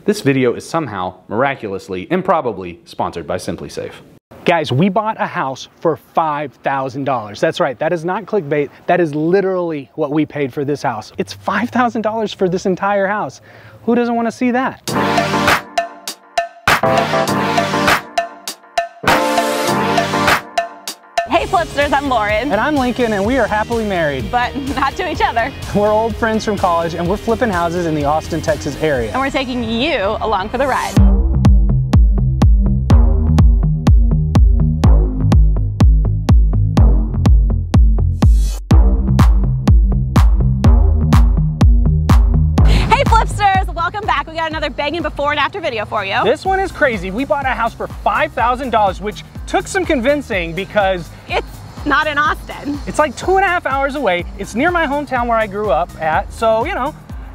This video is somehow, miraculously, improbably sponsored by Simply Safe. Guys, we bought a house for $5,000. That's right, that is not clickbait. That is literally what we paid for this house. It's $5,000 for this entire house. Who doesn't want to see that? Hey Flipsters, I'm Lauren. And I'm Lincoln, and we are happily married. But not to each other. We're old friends from college, and we're flipping houses in the Austin, Texas area. And we're taking you along for the ride. Hey Flipsters, welcome back. We got another banging before and after video for you. This one is crazy. We bought a house for $5,000, which took some convincing because it's not in Austin. It's like 2.5 hours away. It's near my hometown where I grew up at, so you know.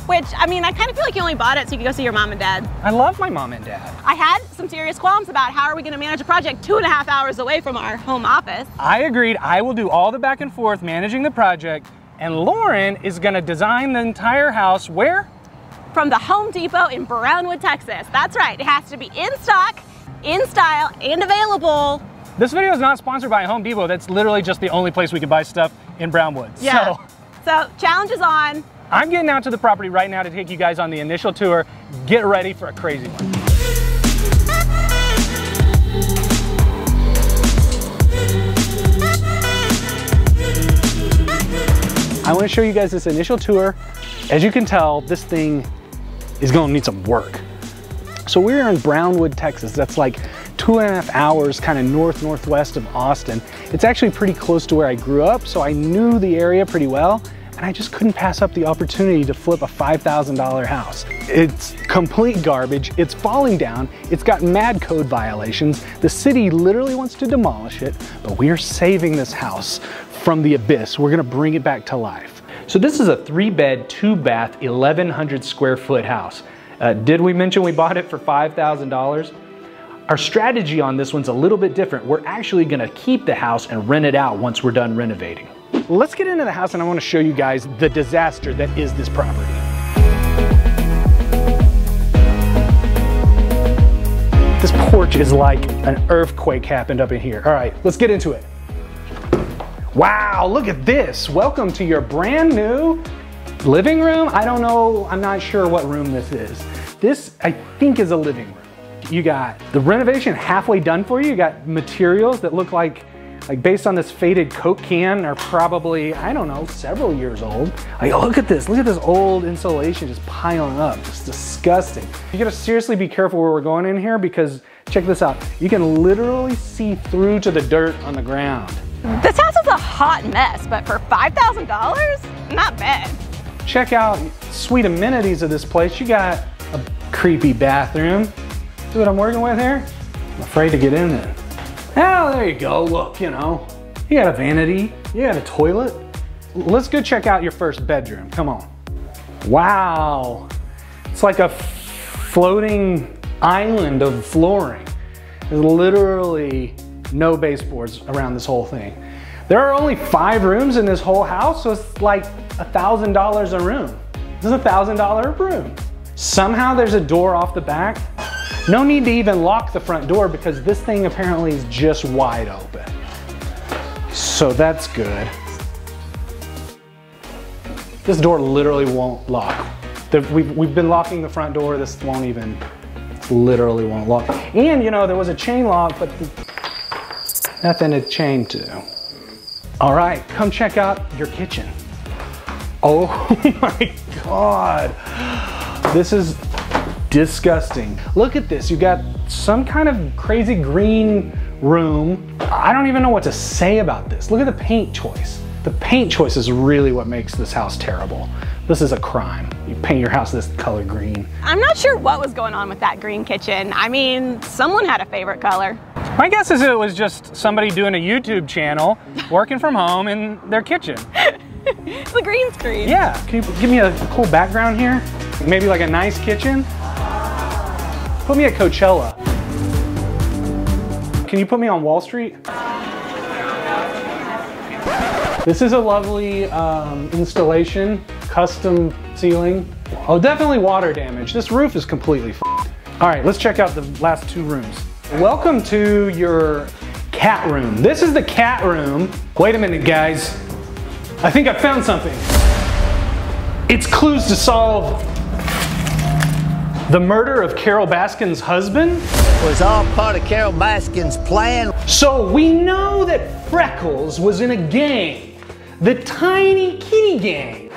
Which, I mean, I kind of feel like you only bought it so you could go see your mom and dad. I love my mom and dad. I had some serious qualms about how are we gonna manage a project 2.5 hours away from our home office. I agreed. I will do all the back and forth managing the project, and Lauren is gonna design the entire house where? From the Home Depot in Brownwood, Texas. That's right, it has to be in stock, in style, and available. This video is not sponsored by Home Depot. That's literally just the only place we can buy stuff in Brownwood. Yeah. So challenge is on. I'm getting out to the property right now to take you guys on the initial tour. Get ready for a crazy one. I want to show you guys this initial tour. As you can tell, this thing is going to need some work. So we're in Brownwood, Texas. That's like 2.5 hours kind of northwest of Austin. It's actually pretty close to where I grew up, so I knew the area pretty well, and I just couldn't pass up the opportunity to flip a $5,000 house. It's complete garbage, it's falling down, it's got mad code violations. The city literally wants to demolish it, but we are saving this house from the abyss. We're gonna bring it back to life. So this is a 3-bed, 2-bath, 1,100 square foot house. Did we mention we bought it for $5,000? Our strategy on this one's a little bit different. We're actually gonna keep the house and rent it out once we're done renovating. Let's get into the house and I wanna show you guys the disaster that is this property. This porch is like an earthquake happened up in here. All right, let's get into it. Wow, look at this. Welcome to your brand new living room. I don't know, I'm not sure what room this is. This, I think, is a living room. You got the renovation halfway done for you. You got materials that look like based on this faded Coke can are probably, I don't know, several years old. Like, look at this old insulation just piling up. It's disgusting. You gotta seriously be careful where we're going in here because check this out. You can literally see through to the dirt on the ground. This house is a hot mess, but for $5,000, not bad. Check out sweet amenities of this place. You got a creepy bathroom. See what I'm working with here? I'm afraid to get in there. Oh, there you go. Look, you know, you got a vanity, you got a toilet. Let's go check out your first bedroom. Come on. Wow. It's like a floating island of flooring. There's literally no baseboards around this whole thing. There are only 5 rooms in this whole house, so it's like $1,000 a room. This is a $1,000 room. Somehow there's a door off the back. No need to even lock the front door because this thing apparently is just wide open. So that's good. This door literally won't lock. We've been locking the front door. This won't even, literally won't lock. And you know, there was a chain lock, but nothing to chain to. All right, come check out your kitchen. Oh my God. This is disgusting. Look at this. You got some kind of crazy green room. I don't even know what to say about this. Look at the paint choice. The paint choice is really what makes this house terrible. This is a crime. You paint your house this color green. I'm not sure what was going on with that green kitchen. I mean, someone had a favorite color. My guess is it was just somebody doing a YouTube channel, working from home in their kitchen. It's the green screen. Yeah, can you give me a cool background here? Maybe like a nice kitchen? Put me at Coachella. Can you put me on Wall Street? This is a lovely installation, custom ceiling. Oh, definitely water damage. This roof is completely f***ed. All right, let's check out the last two rooms. Welcome to your cat room. This is the cat room. Wait a minute, guys. I think I found something. It's clues to solve the murder of Carol Baskin's husband. Was all part of Carol Baskin's plan. So we know that Freckles was in a gang, the Tiny Kitty Gang.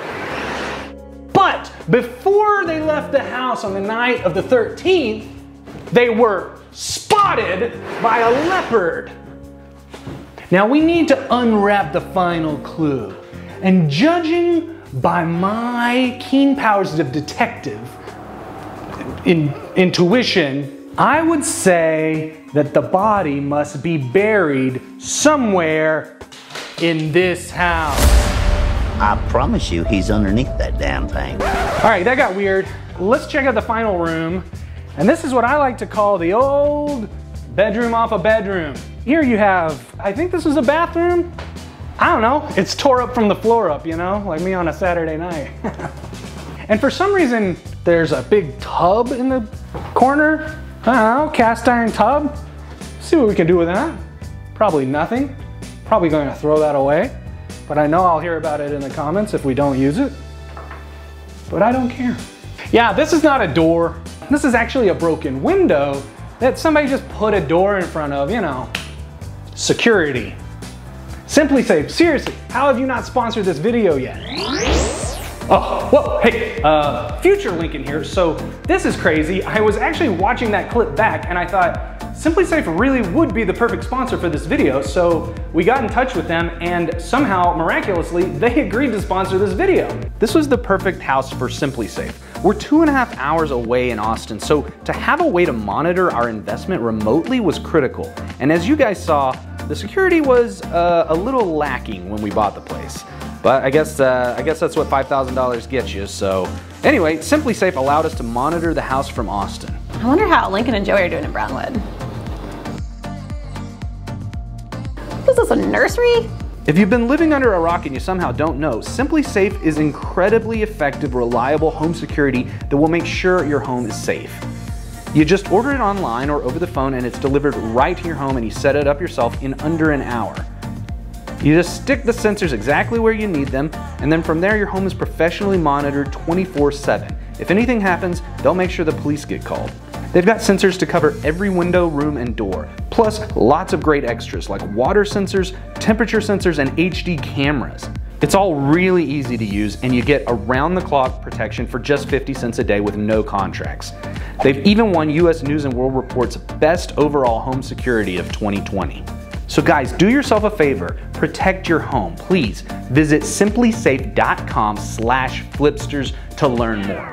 But before they left the house on the night of the 13th, they were spotted by a leopard. Now we need to unwrap the final clue. And judging by my keen powers of detective intuition, I would say that the body must be buried somewhere in this house. I promise you he's underneath that damn thing. All right, that got weird. Let's check out the final room. And this is what I like to call the old bedroom off a bedroom. Here you have, I think this is a bathroom. I don't know, it's tore up from the floor up, you know, like me on a Saturday night. And for some reason, there's a big tub in the corner. I don't know, cast iron tub. See what we can do with that. Probably nothing. Probably going to throw that away. But I know I'll hear about it in the comments if we don't use it. But I don't care. Yeah, this is not a door. This is actually a broken window that somebody just put a door in front of, you know. Security. Simply Safe, seriously, how have you not sponsored this video yet? Oh, whoa, hey, future link in here. So this is crazy. I was actually watching that clip back and I thought, Simply Safe really would be the perfect sponsor for this video. So we got in touch with them and somehow, miraculously, they agreed to sponsor this video. This was the perfect house for Simply Safe. We're 2.5 hours away in Austin, so to have a way to monitor our investment remotely was critical. And as you guys saw, the security was a little lacking when we bought the place. But I guess that's what $5,000 gets you. So anyway, Simply Safe allowed us to monitor the house from Austin. I wonder how Lincoln and Joey are doing in Brownwood. Is this a nursery? If you've been living under a rock and you somehow don't know, Simply Safe is incredibly effective, reliable home security that will make sure your home is safe. You just order it online or over the phone and it's delivered right to your home and you set it up yourself in under an hour. You just stick the sensors exactly where you need them, and then from there your home is professionally monitored 24/7. If anything happens, they'll make sure the police get called. They've got sensors to cover every window, room, and door, plus lots of great extras like water sensors, temperature sensors, and HD cameras. It's all really easy to use, and you get around-the-clock protection for just 50 cents a day with no contracts. They've even won US News & World Report's Best Overall Home Security of 2020. So guys, do yourself a favor, protect your home. Please visit simplysafe.com/flipsters to learn more.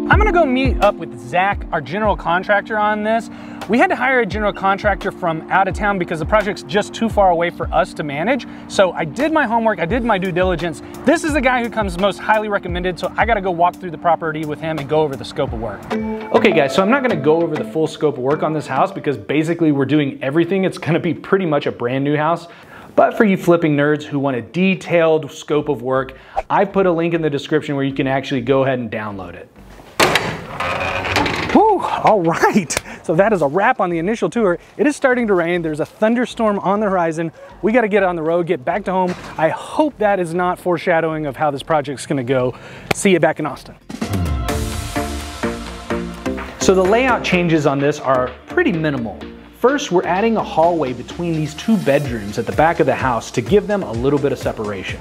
I'm gonna go meet up with Zach, our general contractor, on this. We had to hire a general contractor from out of town because the project's just too far away for us to manage. So I did my homework, I did my due diligence. This is the guy who comes most highly recommended, so I gotta go walk through the property with him and go over the scope of work. Okay guys, so I'm not gonna go over the full scope of work on this house because basically we're doing everything. It's gonna be pretty much a brand new house. But for you flipping nerds who want a detailed scope of work, I put a link in the description where you can actually go ahead and download it. Whew, all right. So that is a wrap on the initial tour. It is starting to rain. There's a thunderstorm on the horizon. We got to get on the road, get back to home. I hope that is not foreshadowing of how this project's going to go. See you back in Austin. So the layout changes on this are pretty minimal. First, we're adding a hallway between these two bedrooms at the back of the house to give them a little bit of separation.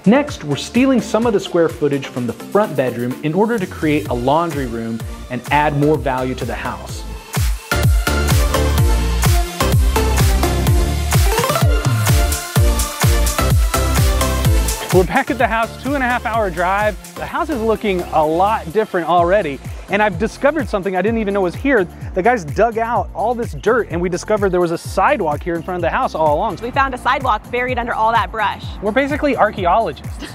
Next, we're stealing some of the square footage from the front bedroom in order to create a laundry room and add more value to the house. We're back at the house, 2.5 hour drive. The house is looking a lot different already. And I've discovered something I didn't even know was here. The guys dug out all this dirt and we discovered there was a sidewalk here in front of the house all along. We found a sidewalk buried under all that brush. We're basically archaeologists.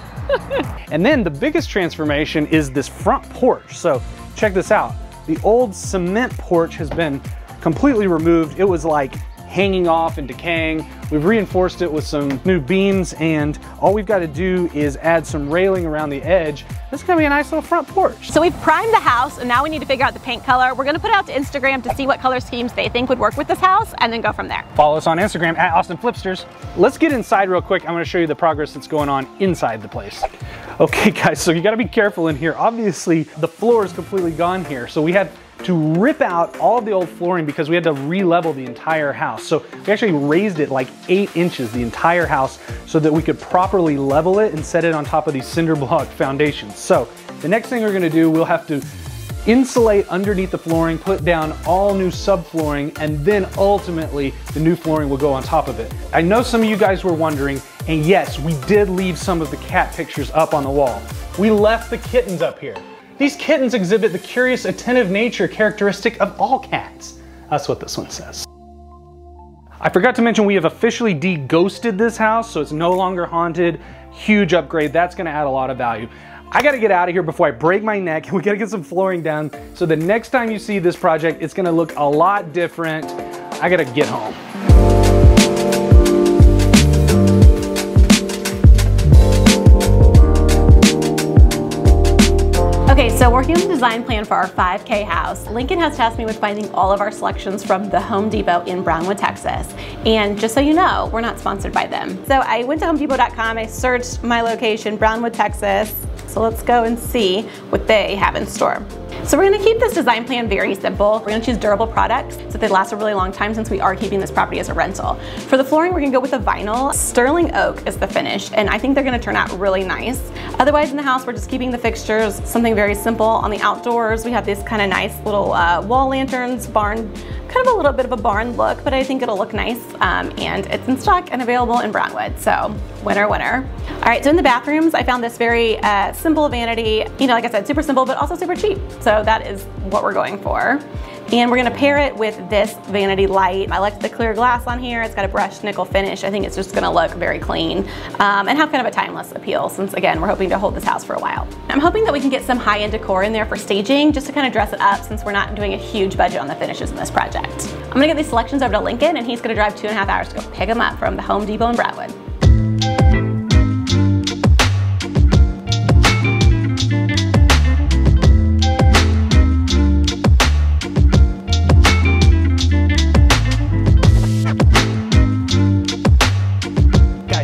And then the biggest transformation is this front porch. So check this out. The old cement porch has been completely removed. It was like hanging off and decaying. We've reinforced it with some new beams, and all we've got to do is add some railing around the edge. This is gonna be a nice little front porch. So we've primed the house, and now we need to figure out the paint color. We're gonna put it out to Instagram to see what color schemes they think would work with this house, and then go from there. Follow us on Instagram at Austin Flipsters. Let's get inside real quick. I'm gonna show you the progress that's going on inside the place. Okay guys, so you gotta be careful in here. Obviously, the floor is completely gone here, so we had to rip out all of the old flooring because we had to re-level the entire house. So we actually raised it like 8 inches, the entire house, so that we could properly level it and set it on top of these cinder block foundations. So the next thing we're gonna do, we'll have to insulate underneath the flooring, put down all new subflooring, and then ultimately the new flooring will go on top of it. I know some of you guys were wondering, and yes, we did leave some of the cat pictures up on the wall. We left the kittens up here. These kittens exhibit the curious, attentive nature characteristic of all cats. That's what this one says. I forgot to mention we have officially de-ghosted this house, so it's no longer haunted. Huge upgrade, that's gonna add a lot of value. I gotta get out of here before I break my neck, and we gotta get some flooring down, so the next time you see this project, it's gonna look a lot different. I gotta get home. Okay, so working on the design plan for our 5K house, Lincoln has tasked me with finding all of our selections from the Home Depot in Brownwood, Texas. And just so you know, we're not sponsored by them. So I went to homedepot.com, I searched my location, Brownwood, Texas. So let's go and see what they have in store. So we're gonna keep this design plan very simple. We're gonna choose durable products so they last a really long time since we are keeping this property as a rental. For the flooring, we're gonna go with a vinyl. Sterling oak is the finish, and I think they're gonna turn out really nice. Otherwise in the house, we're just keeping the fixtures, something very simple. On the outdoors, we have these kind of nice little wall lanterns, barn, kind of a little bit of a barn look, but I think it'll look nice, and it's in stock and available in Brownwood, so winner, winner. All right, so in the bathrooms, I found this very simple vanity, you know, like I said, super simple, but also super cheap. So that is what we're going for. And we're gonna pair it with this vanity light. I like the clear glass on here. It's got a brushed nickel finish. I think it's just gonna look very clean and have kind of a timeless appeal since, again, we're hoping to hold this house for a while. I'm hoping that we can get some high-end decor in there for staging just to kind of dress it up since we're not doing a huge budget on the finishes in this project. I'm gonna get these selections over to Lincoln, and he's gonna drive 2.5 hours to go pick them up from the Home Depot in Brownwood.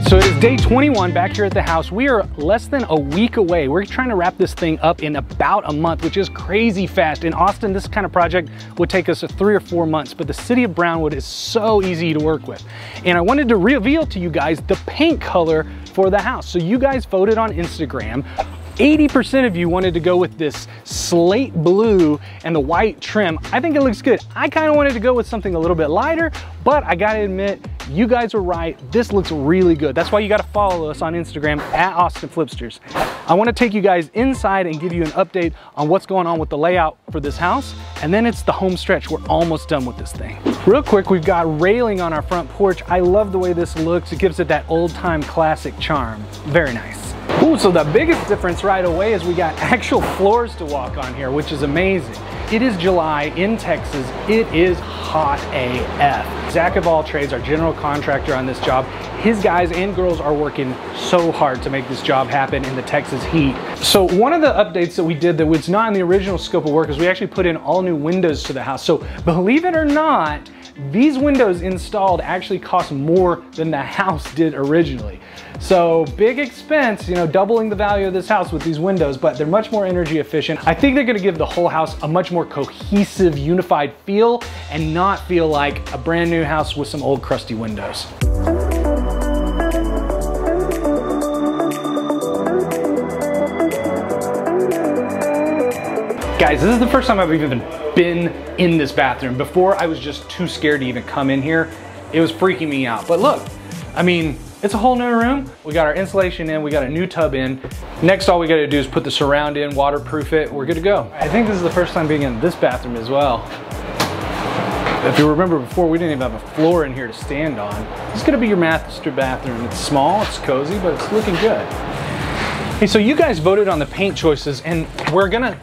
So it is day 21 back here at the house. We are less than a week away. We're trying to wrap this thing up in about a month, which is crazy fast. In Austin, this kind of project would take us 3 or 4 months, but the city of Brownwood is so easy to work with. And I wanted to reveal to you guys the paint color for the house. So you guys voted on Instagram. 80% of you wanted to go with this slate blue and the white trim. I think it looks good. I kind of wanted to go with something a little bit lighter, but I gotta admit, you guys were right. This looks really good. That's why you gotta follow us on Instagram at Austin Flipsters. I wanna take you guys inside and give you an update on what's going on with the layout for this house, and then it's the home stretch. We're almost done with this thing. Real quick, we've got railing on our front porch. I love the way this looks. It gives it that old-time classic charm. Very nice. Ooh, so the biggest difference right away is we got actual floors to walk on here, which is amazing. It is July in Texas. It is hot AF. Zach of all trades, our general contractor on this job, his guys and girls are working so hard to make this job happen in the Texas heat. So one of the updates that we did that was not in the original scope of work is we actually put in all new windows to the house. So believe it or not, these windows installed actually cost more than the house did originally. So big expense, you know, doubling the value of this house with these windows, but they're much more energy efficient. I think they're gonna give the whole house a much more cohesive, unified feel and not feel like a brand new house with some old crusty windows. Guys, this is the first time I've even been in this bathroom. Before, I was just too scared to even come in here. It was freaking me out. But look, I mean, it's a whole new room. We got our insulation in, we got a new tub in. Next, all we gotta do is put the surround in, waterproof it, we're good to go. I think this is the first time being in this bathroom as well. If you remember before, we didn't even have a floor in here to stand on. This is gonna be your master bathroom. It's small, it's cozy, but it's looking good. Hey, so you guys voted on the paint choices, and we're gonna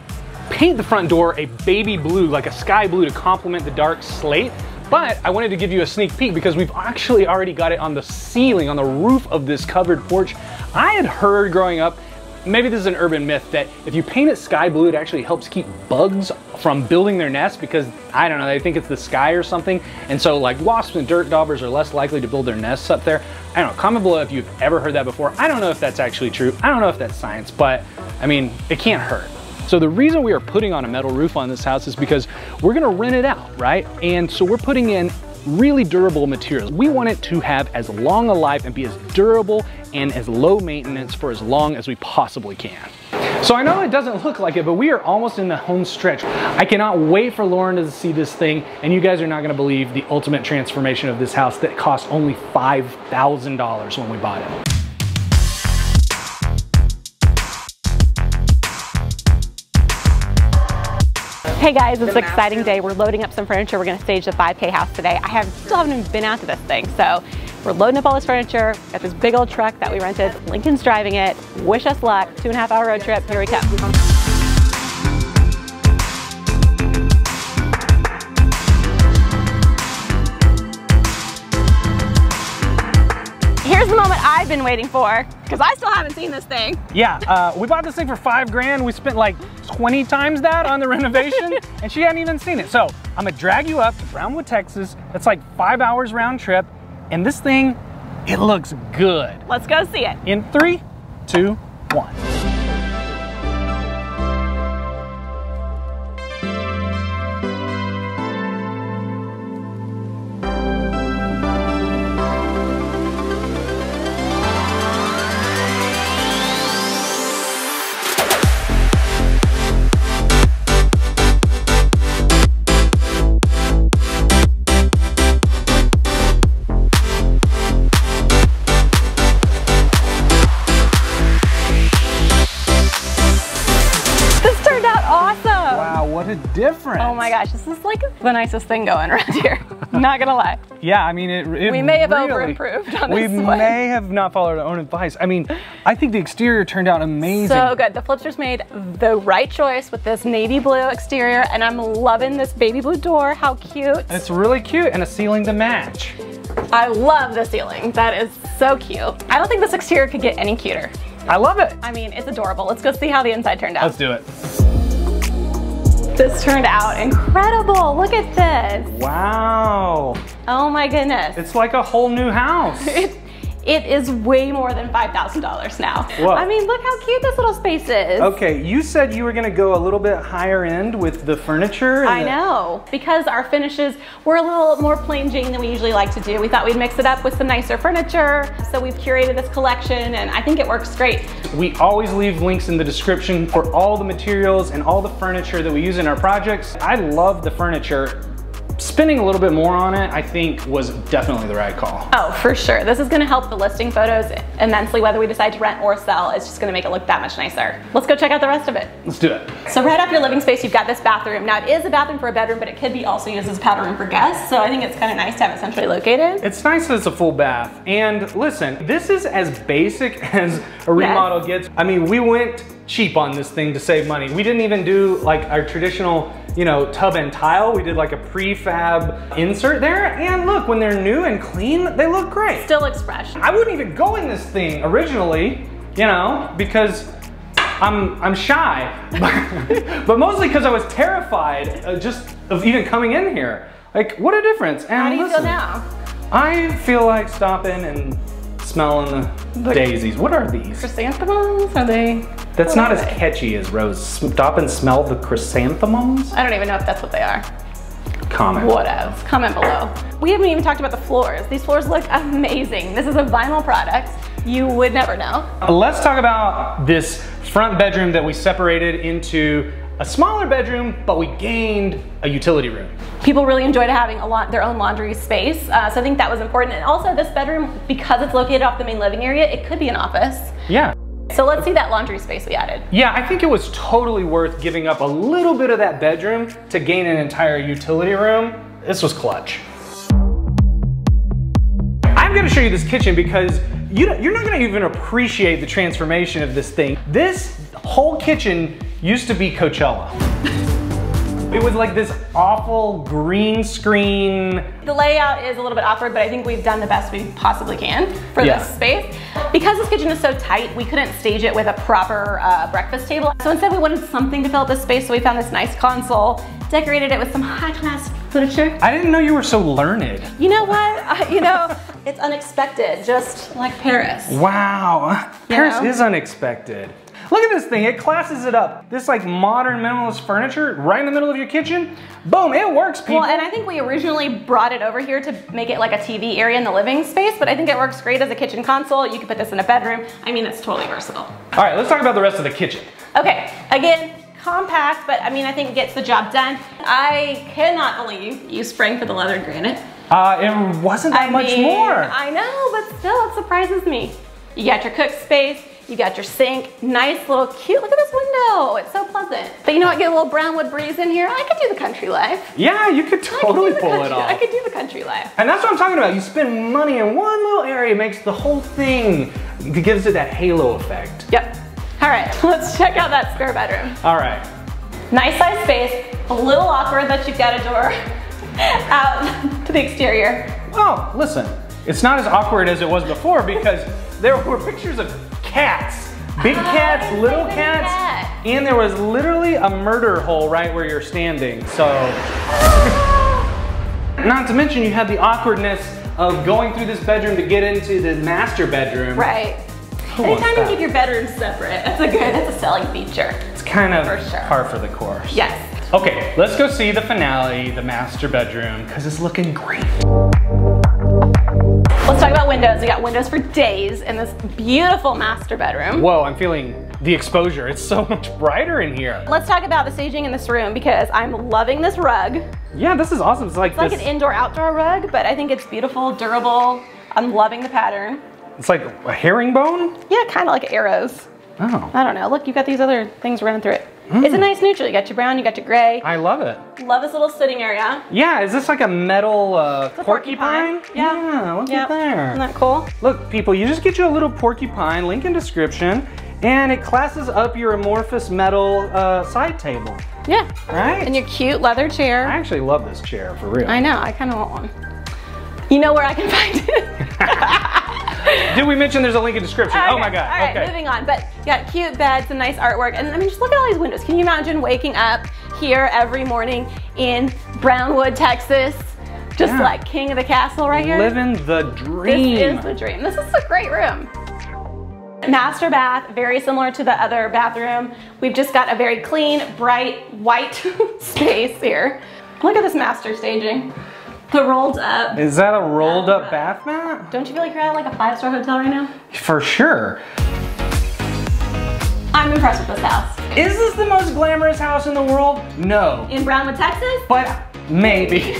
paint the front door a baby blue, like a sky blue, to complement the dark slate. But I wanted to give you a sneak peek because we've actually already got it on the ceiling, on the roof of this covered porch. I had heard growing up, maybe this is an urban myth, that if you paint it sky blue, it actually helps keep bugs from building their nests because, I don't know, they think it's the sky or something. And so like wasps and dirt daubers are less likely to build their nests up there. I don't know, comment below if you've ever heard that before. I don't know if that's actually true. I don't know if that's science, but I mean, it can't hurt. So the reason we are putting on a metal roof on this house is because we're gonna rent it out, right? And so we're putting in really durable materials. We want it to have as long a life and be as durable and as low maintenance for as long as we possibly can. So I know it doesn't look like it, but we are almost in the home stretch. I cannot wait for Lauren to see this thing, and you guys are not gonna believe the ultimate transformation of this house that cost only $5,000 when we bought it. Hey guys, it's an exciting day. We're loading up some furniture. We're gonna stage the 5K house today. Still haven't even been out to this thing, so we're loading up all this furniture. Got this big old truck that we rented. Lincoln's driving it. Wish us luck. 2.5-hour road trip. Here we come. Here's the moment I've been waiting for, because I still haven't seen this thing. Yeah, we bought this thing for $5 grand. We spent like 20 times that on the renovation, and she hadn't even seen it. So I'm gonna drag you up to Brownwood, Texas. It's like 5 hours round trip, and this thing, it looks good. Let's go see it. In 3, 2, 1. Difference. Oh my gosh, this is like the nicest thing going around here. Not gonna lie. Yeah, I mean, we may have over-improved on this one. We may have not followed our own advice. I mean, I think the exterior turned out amazing. So good. The Flipsters made the right choice with this navy blue exterior, and I'm loving this baby blue door. How cute. It's really cute, and a ceiling to match. I love the ceiling. That is so cute. I don't think this exterior could get any cuter. I love it. I mean, it's adorable. Let's go see how the inside turned out. Let's do it. This turned out incredible. Look at this. Wow. Oh my goodness. It's like a whole new house. It is way more than $5,000 now. Whoa. I mean, look how cute this little space is. Okay, you said you were gonna go a little bit higher end with the furniture. I know, because our finishes were a little more plain Jane than we usually like to do. We thought we'd mix it up with some nicer furniture. So we've curated this collection, and I think it works great. We always leave links in the description for all the materials and all the furniture that we use in our projects. I love the furniture. Spending a little bit more on it, I think, was definitely the right call. Oh, for sure. This is gonna help the listing photos immensely, whether we decide to rent or sell. It's just gonna make it look that much nicer. Let's go check out the rest of it. Let's do it. So right off your living space, you've got this bathroom. Now it is a bathroom for a bedroom, but it could be also used as a powder room for guests. So I think it's kind of nice to have it centrally located. It's nice that it's a full bath. And listen, this is as basic as a remodel gets. I mean, we went cheap on this thing to save money. We didn't even do like our traditional, you know, tub and tile. We did like a prefab insert there, and look, when they're new and clean, they look great. Still looks fresh. I wouldn't even go in this thing originally, you know, because I'm shy, but mostly because I was terrified just of even coming in here. Like, what a difference. And how do you feel now? I feel like stopping and smelling the daisies. What are these? Chrysanthemums? Are they? That's not as catchy as rose. Stop and smell the chrysanthemums? I don't even know if that's what they are. Comment. What else? Comment below. We haven't even talked about the floors. These floors look amazing. This is a vinyl product. You would never know. Let's talk about this front bedroom that we separated into a smaller bedroom, but we gained a utility room. People really enjoyed having their own laundry space, so I think that was important. And also this bedroom, because it's located off the main living area, it could be an office. Yeah. So let's see that laundry space we added. Yeah, I think it was totally worth giving up a little bit of that bedroom to gain an entire utility room. This was clutch. I'm gonna show you this kitchen because you're not gonna even appreciate the transformation of this thing. This whole kitchen used to be Coachella. It was like this awful green screen. The layout is a little bit awkward, but I think we've done the best we possibly can for this space. Because this kitchen is so tight, we couldn't stage it with a proper breakfast table. So instead we wanted something to fill up this space, so we found this nice console, decorated it with some high-class furniture. I didn't know you were so learned. You know what? You know, it's unexpected, just like Paris. Wow, Paris is unexpected. Look at this thing, it classes it up. This like modern minimalist furniture right in the middle of your kitchen. Boom, it works, people. Well, and I think we originally brought it over here to make it like a TV area in the living space, but I think it works great as a kitchen console. You can put this in a bedroom. I mean, it's totally versatile. All right, let's talk about the rest of the kitchen. Okay, again, compact, but I mean, I think it gets the job done. I cannot believe you sprang for the leather granite. It wasn't that much more. I know, but still, it surprises me. You got your cook space, you got your sink, nice little cute, look at this window, it's so pleasant. But you know what, get a little Brownwood breeze in here. I could do the country life. Yeah, you could totally pull it off. I could do the country life. And that's what I'm talking about. You spend money in one little area, makes the whole thing, it gives it that halo effect. Yep. All right, let's check out that spare bedroom. All right. Nice size space, a little awkward that you've got a door out to the exterior. Well, listen, it's not as awkward as it was before because there were pictures of cats. Big cats, little cats, and there was literally a murder hole right where you're standing, so. Not to mention you had the awkwardness of going through this bedroom to get into the master bedroom. Right. Anytime you keep your bedrooms separate, that's a selling feature. It's kind of for sure. par for the course. Yes. Okay, let's go see the finale, the master bedroom, because it's looking great. Let's talk about windows. We got windows for days in this beautiful master bedroom. Whoa, I'm feeling the exposure. It's so much brighter in here. Let's talk about the staging in this room because I'm loving this rug. Yeah, this is awesome. It's like an indoor-outdoor rug, but I think it's beautiful, durable. I'm loving the pattern. It's like a herringbone? Yeah, kind of like arrows. Oh. I don't know. Look, you've got these other things running through it. It's a nice neutral. You got your brown, you got your gray. I love it. Love this little sitting area. Yeah, is this like a metal porcupine? Yeah. Look at there. Isn't that cool? Look, people, you just get you a little porcupine, link in description, and it classes up your amorphous metal side table. Yeah. Right? And your cute leather chair. I actually love this chair, for real. I know, I kind of want one. You know where I can find it? Did we mention there's a link in description? Okay. Oh my God, All right, moving on. But you got cute beds and nice artwork. And I mean, just look at all these windows. Can you imagine waking up here every morning in Brownwood, Texas? Just like king of the castle right here? Living the dream. This is the dream. This is a great room. Master bath, very similar to the other bathroom. We've just got a very clean, bright, white space here. Look at this master staging. The rolled up. Is that a rolled up bath mat? Don't you feel like you're at like a 5-star hotel right now? For sure. I'm impressed with this house. Is this the most glamorous house in the world? No. In Brownwood, Texas? But maybe.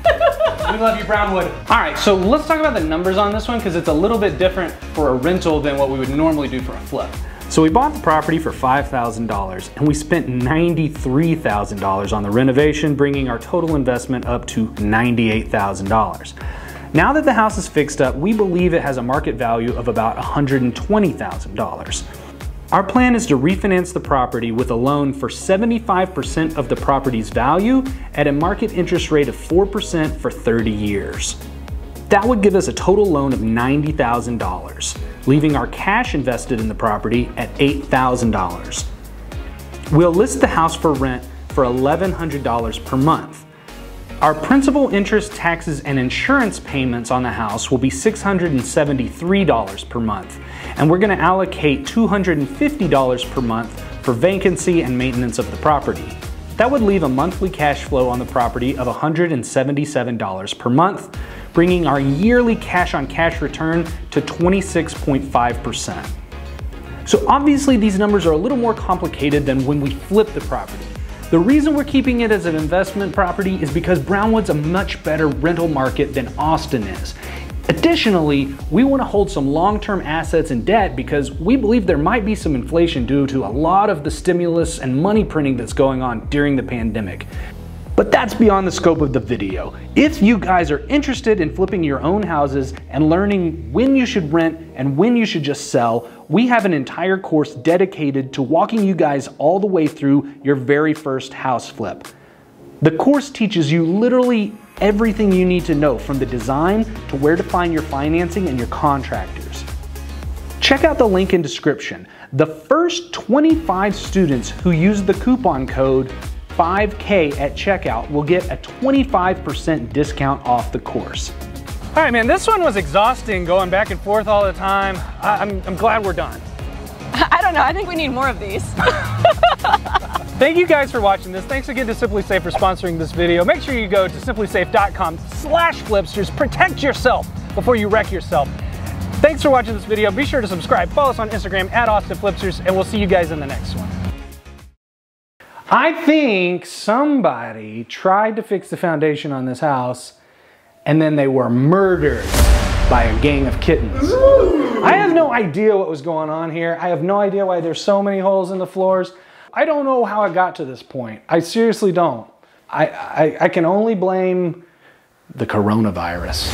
We love you, Brownwood. All right, so let's talk about the numbers on this one because it's a little bit different for a rental than what we would normally do for a flip. So we bought the property for $5,000 and we spent $93,000 on the renovation, bringing our total investment up to $98,000. Now that the house is fixed up, we believe it has a market value of about $120,000. Our plan is to refinance the property with a loan for 75% of the property's value at a market interest rate of 4% for 30 years. That would give us a total loan of $90,000, leaving our cash invested in the property at $8,000. We'll list the house for rent for $1,100 per month. Our principal, interest, taxes, and insurance payments on the house will be $673 per month, and we're going to allocate $250 per month for vacancy and maintenance of the property. That would leave a monthly cash flow on the property of $177 per month, bringing our yearly cash-on-cash return to 26.5%. So obviously these numbers are a little more complicated than when we flip the property. The reason we're keeping it as an investment property is because Brownwood's a much better rental market than Austin is. Additionally, we want to hold some long-term assets in debt because we believe there might be some inflation due to a lot of the stimulus and money printing that's going on during the pandemic. But that's beyond the scope of the video. If you guys are interested in flipping your own houses and learning when you should rent and when you should just sell, we have an entire course dedicated to walking you guys all the way through your very first house flip. The course teaches you literally everything you need to know, from the design to where to find your financing and your contractors. Check out the link in description. The first 25 students who use the coupon code 5K at checkout will get a 25% discount off the course. All right, man, this one was exhausting, going back and forth all the time. I'm glad we're done. I don't know, I think we need more of these. Thank you guys for watching this. Thanks again to Simply Safe for sponsoring this video. Make sure you go to simplysafe.com/flipsters. Protect yourself before you wreck yourself. Thanks for watching this video. Be sure to subscribe. Follow us on Instagram @AustinFlipsters, and we'll see you guys in the next one. I think somebody tried to fix the foundation on this house, and then they were murdered by a gang of kittens. I have no idea what was going on here. I have no idea why there's so many holes in the floors. I don't know how it got to this point. I seriously don't. I can only blame the coronavirus.